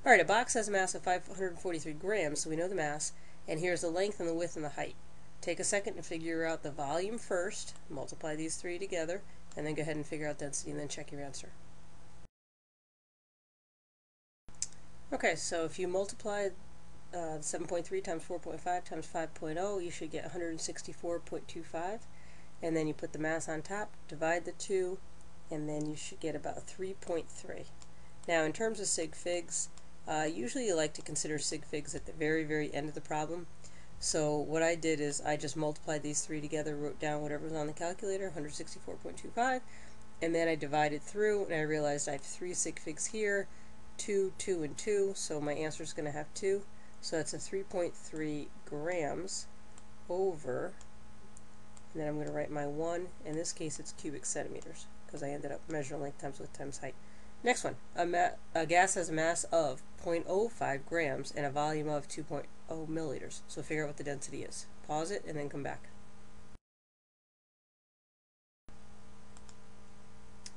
Alright, a box has a mass of 543 grams, so we know the mass, and here's the length and the width and the height. Take a second to figure out the volume first, multiply these three together, and then go ahead and figure out density and then check your answer. Okay, so if you multiply 7.3 times 4.5 times 5.0, you should get 164.25, and then you put the mass on top, divide the two, and then you should get about 3.3. Now in terms of sig figs, usually you like to consider sig figs at the very end of the problem. So what I did is I just multiplied these three together, wrote down whatever was on the calculator, 164.25, and then I divided through, and I realized I have 3 sig figs here, 2, 2, and 2, so my answer is going to have 2. So that's a 3.3 grams over, and then I'm going to write my 1. In this case it's cubic centimeters, because I ended up measuring length times width times height. Next one, a gas has a mass of 0.05 grams and a volume of 2.0 milliliters. So figure out what the density is. Pause it and then come back.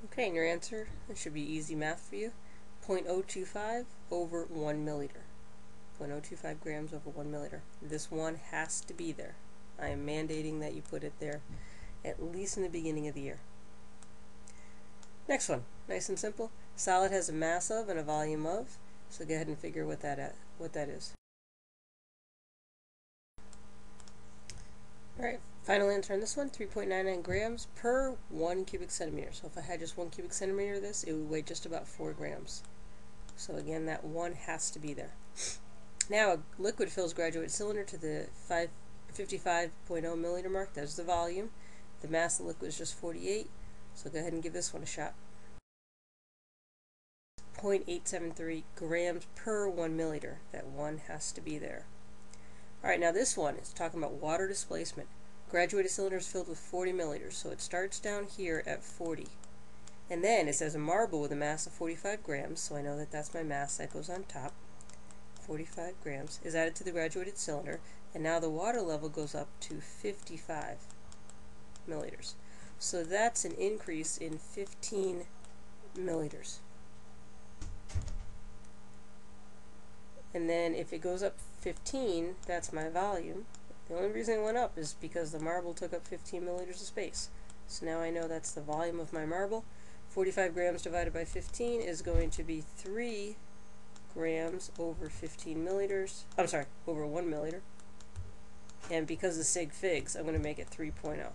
Okay, and your answer, it should be easy math for you. 0.025 over 1 milliliter. 0.025 grams over 1 milliliter. This one has to be there. I am mandating that you put it there at least in the beginning of the year. Next one, nice and simple. Solid has a mass of and a volume of, so go ahead and figure what that is. Alright, final answer on this one, 3.99 grams per 1 cubic centimeter. So if I had just 1 cubic centimeter of this, it would weigh just about 4 grams. So again, that 1 has to be there. Now, a liquid fills graduated cylinder to the 55.0 milliliter mark. That's the volume. The mass of the liquid is just 48, so go ahead and give this one a shot. 0.873 grams per 1 milliliter. That 1 has to be there. Alright, now this one is talking about water displacement. Graduated cylinder is filled with 40 milliliters, so it starts down here at 40. And then it says a marble with a mass of 45 grams, so I know that that's my mass that goes on top. 45 grams is added to the graduated cylinder, and now the water level goes up to 55 milliliters. So that's an increase in 15 milliliters. And then if it goes up 15, that's my volume. The only reason it went up is because the marble took up 15 milliliters of space. So now I know that's the volume of my marble. 45 grams divided by 15 is going to be 3 grams over 15 milliliters. I'm sorry, over 1 milliliter. And because of sig figs, I'm going to make it 3.0.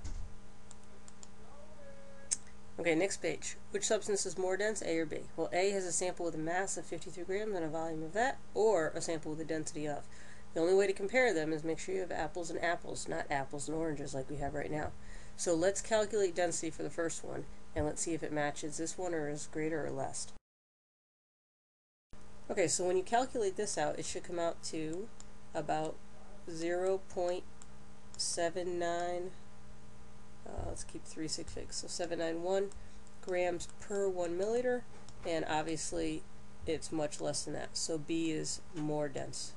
Okay, next page. Which substance is more dense, A or B? Well, A has a sample with a mass of 53 grams and a volume of that, or a sample with a density of. The only way to compare them is make sure you have apples and apples, not apples and oranges like we have right now. So let's calculate density for the first one, and let's see if it matches this one or is greater or less. Okay, so when you calculate this out, it should come out to about 0.79, let's keep 3 sig figs, so 791 grams per 1 milliliter, and obviously it's much less than that, so B is more dense.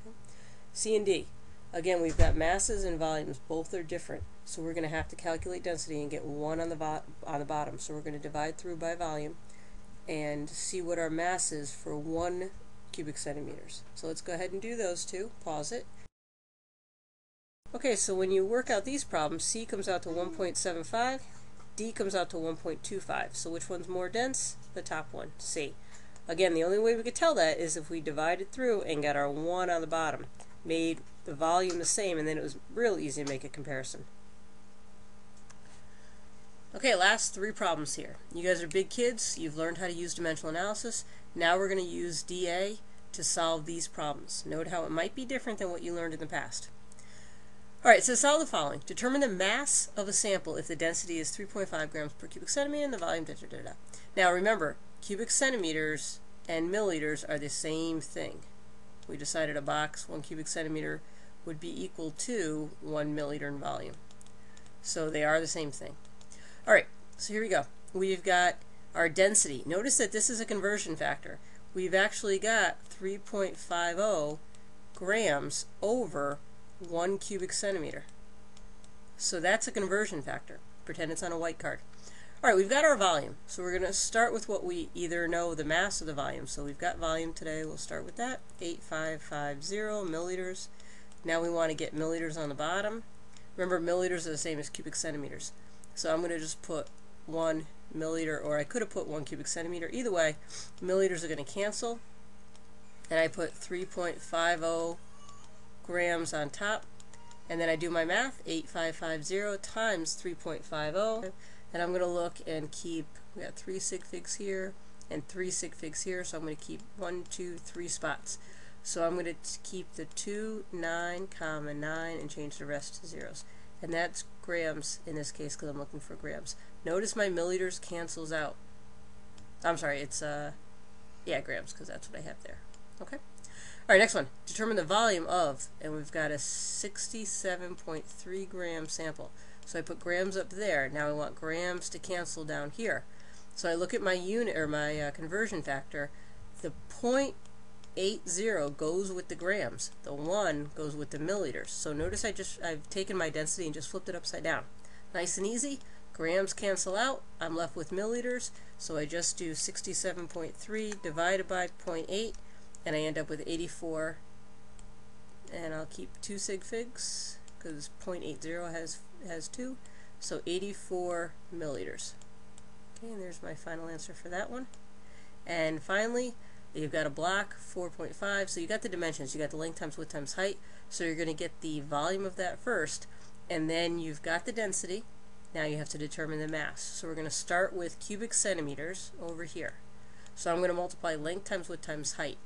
Okay. C and D, again we've got masses and volumes, both are different, so we're going to have to calculate density and get 1 on the bottom, so we're going to divide through by volume and see what our mass is for 1 cubic centimeters. So let's go ahead and do those two. Pause it. Okay, so when you work out these problems, C comes out to 1.75, D comes out to 1.25. So which one's more dense? The top one, C. Again, the only way we could tell that is if we divided through and got our 1 on the bottom, made the volume the same, and then it was real easy to make a comparison. Okay, last 3 problems here. You guys are big kids, you've learned how to use dimensional analysis. Now we're going to use DA to solve these problems. Note how it might be different than what you learned in the past. Alright, so solve the following. Determine the mass of a sample if the density is 3.5 grams per cubic centimeter and the volume da-da-da-da. Now remember, cubic centimeters and milliliters are the same thing. We decided a box, 1 cubic centimeter, would be equal to 1 milliliter in volume. So they are the same thing. Alright, so here we go. We've got our density. Notice that this is a conversion factor. We've actually got 3.50 grams over 1 cubic centimeter. So that's a conversion factor. Pretend it's on a white card. Alright, we've got our volume. So we're going to start with what we either know, the mass or the volume. So we've got volume today. We'll start with that. 8550 milliliters. Now we want to get milliliters on the bottom. Remember, milliliters are the same as cubic centimeters. So I'm going to just put 1 milliliter, or I could have put 1 cubic centimeter. Either way, milliliters are going to cancel. And I put 3.50 grams on top. And then I do my math, 8550 times 3.50. And I'm going to look and keep, we got 3 sig figs here and 3 sig figs here, so I'm going to keep 1, 2, 3 spots. So I'm going to keep the 2, 9, comma 9 and change the rest to zeros. And that's grams in this case because I'm looking for grams. Notice my milliliters cancels out. I'm sorry, it's yeah, grams, because that's what I have there. Okay? Alright, next one. Determine the volume of, and we've got a 67.3 gram sample. So I put grams up there. Now I want grams to cancel down here. So I look at my unit, or my conversion factor. The 0.80 goes with the grams. The 1 goes with the milliliters. So notice I've taken my density and just flipped it upside down. Nice and easy. Grams cancel out. I'm left with milliliters. So I just do 67.3 divided by 0.8, and I end up with 84. And I'll keep 2 sig figs because 0.80 has 2, so 84 milliliters. Okay, and there's my final answer for that one. And finally, you've got a block, 4.5, so you got the dimensions. You got the length times width times height, so you're going to get the volume of that first, and then you've got the density. Now you have to determine the mass. So we're going to start with cubic centimeters over here. So I'm going to multiply length times width times height.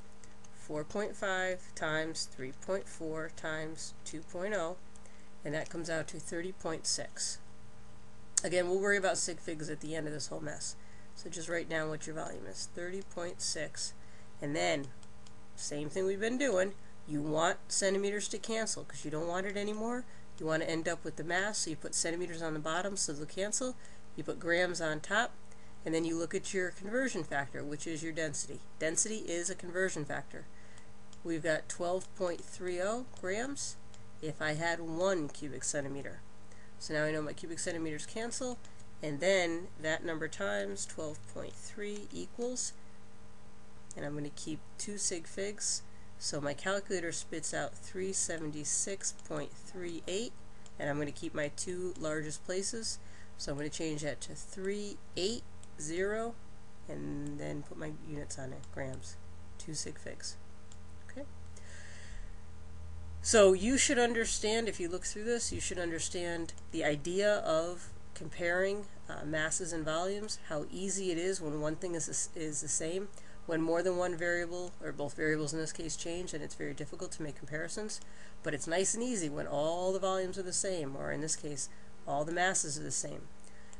4.5 times 3.4 times 2.0, and that comes out to 30.6. Again, we'll worry about sig figs at the end of this whole mess. So just write down what your volume is, 30.6. And then, same thing we've been doing, you want centimeters to cancel because you don't want it anymore. You want to end up with the mass, so you put centimeters on the bottom so they'll cancel. You put grams on top, and then you look at your conversion factor, which is your density. Density is a conversion factor. We've got 12.30 grams if I had 1 cubic centimeter. So now I know my cubic centimeters cancel, and then that number times 12.3 equals, and I'm going to keep 2 sig figs, so my calculator spits out 376.38, and I'm going to keep my 2 largest places, so I'm going to change that to 380, and then put my units on it, grams, 2 sig figs. So you should understand, if you look through this, you should understand the idea of comparing masses and volumes, how easy it is when one thing is the same. When more than one variable, or both variables in this case, change, then it's very difficult to make comparisons. But it's nice and easy when all the volumes are the same, or in this case, all the masses are the same.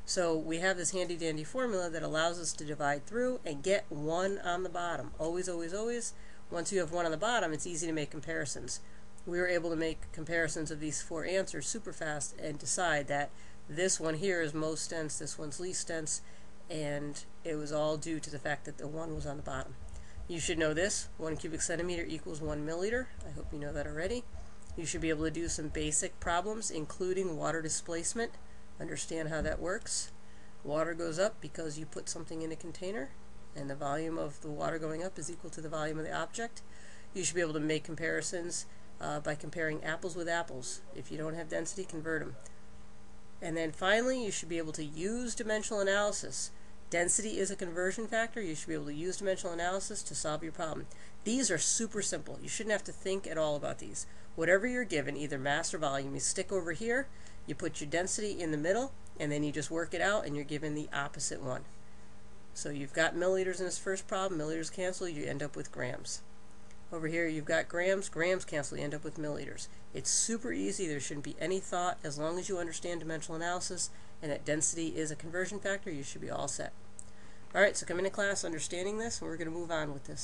So we have this handy dandy formula that allows us to divide through and get 1 on the bottom. Always, always, always. Once you have 1 on the bottom, it's easy to make comparisons. We were able to make comparisons of these 4 answers super fast and decide that this one here is most dense, this one's least dense, and it was all due to the fact that the 1 was on the bottom. You should know this, 1 cubic centimeter equals 1 milliliter. I hope you know that already. You should be able to do some basic problems, including water displacement. Understand how that works. Water goes up because you put something in a container, and the volume of the water going up is equal to the volume of the object. You should be able to make comparisons by comparing apples with apples. If you don't have density, convert them. And then finally, you should be able to use dimensional analysis. Density is a conversion factor. You should be able to use dimensional analysis to solve your problem. These are super simple. You shouldn't have to think at all about these. Whatever you're given, either mass or volume, you stick over here, you put your density in the middle, and then you just work it out, and you're given the opposite one. So you've got milliliters in this first problem. Milliliters cancel, you end up with grams. Over here you've got grams, grams cancel, you end up with milliliters. It's super easy, there shouldn't be any thought. As long as you understand dimensional analysis and that density is a conversion factor, you should be all set. Alright, so come into class understanding this, and we're going to move on with this.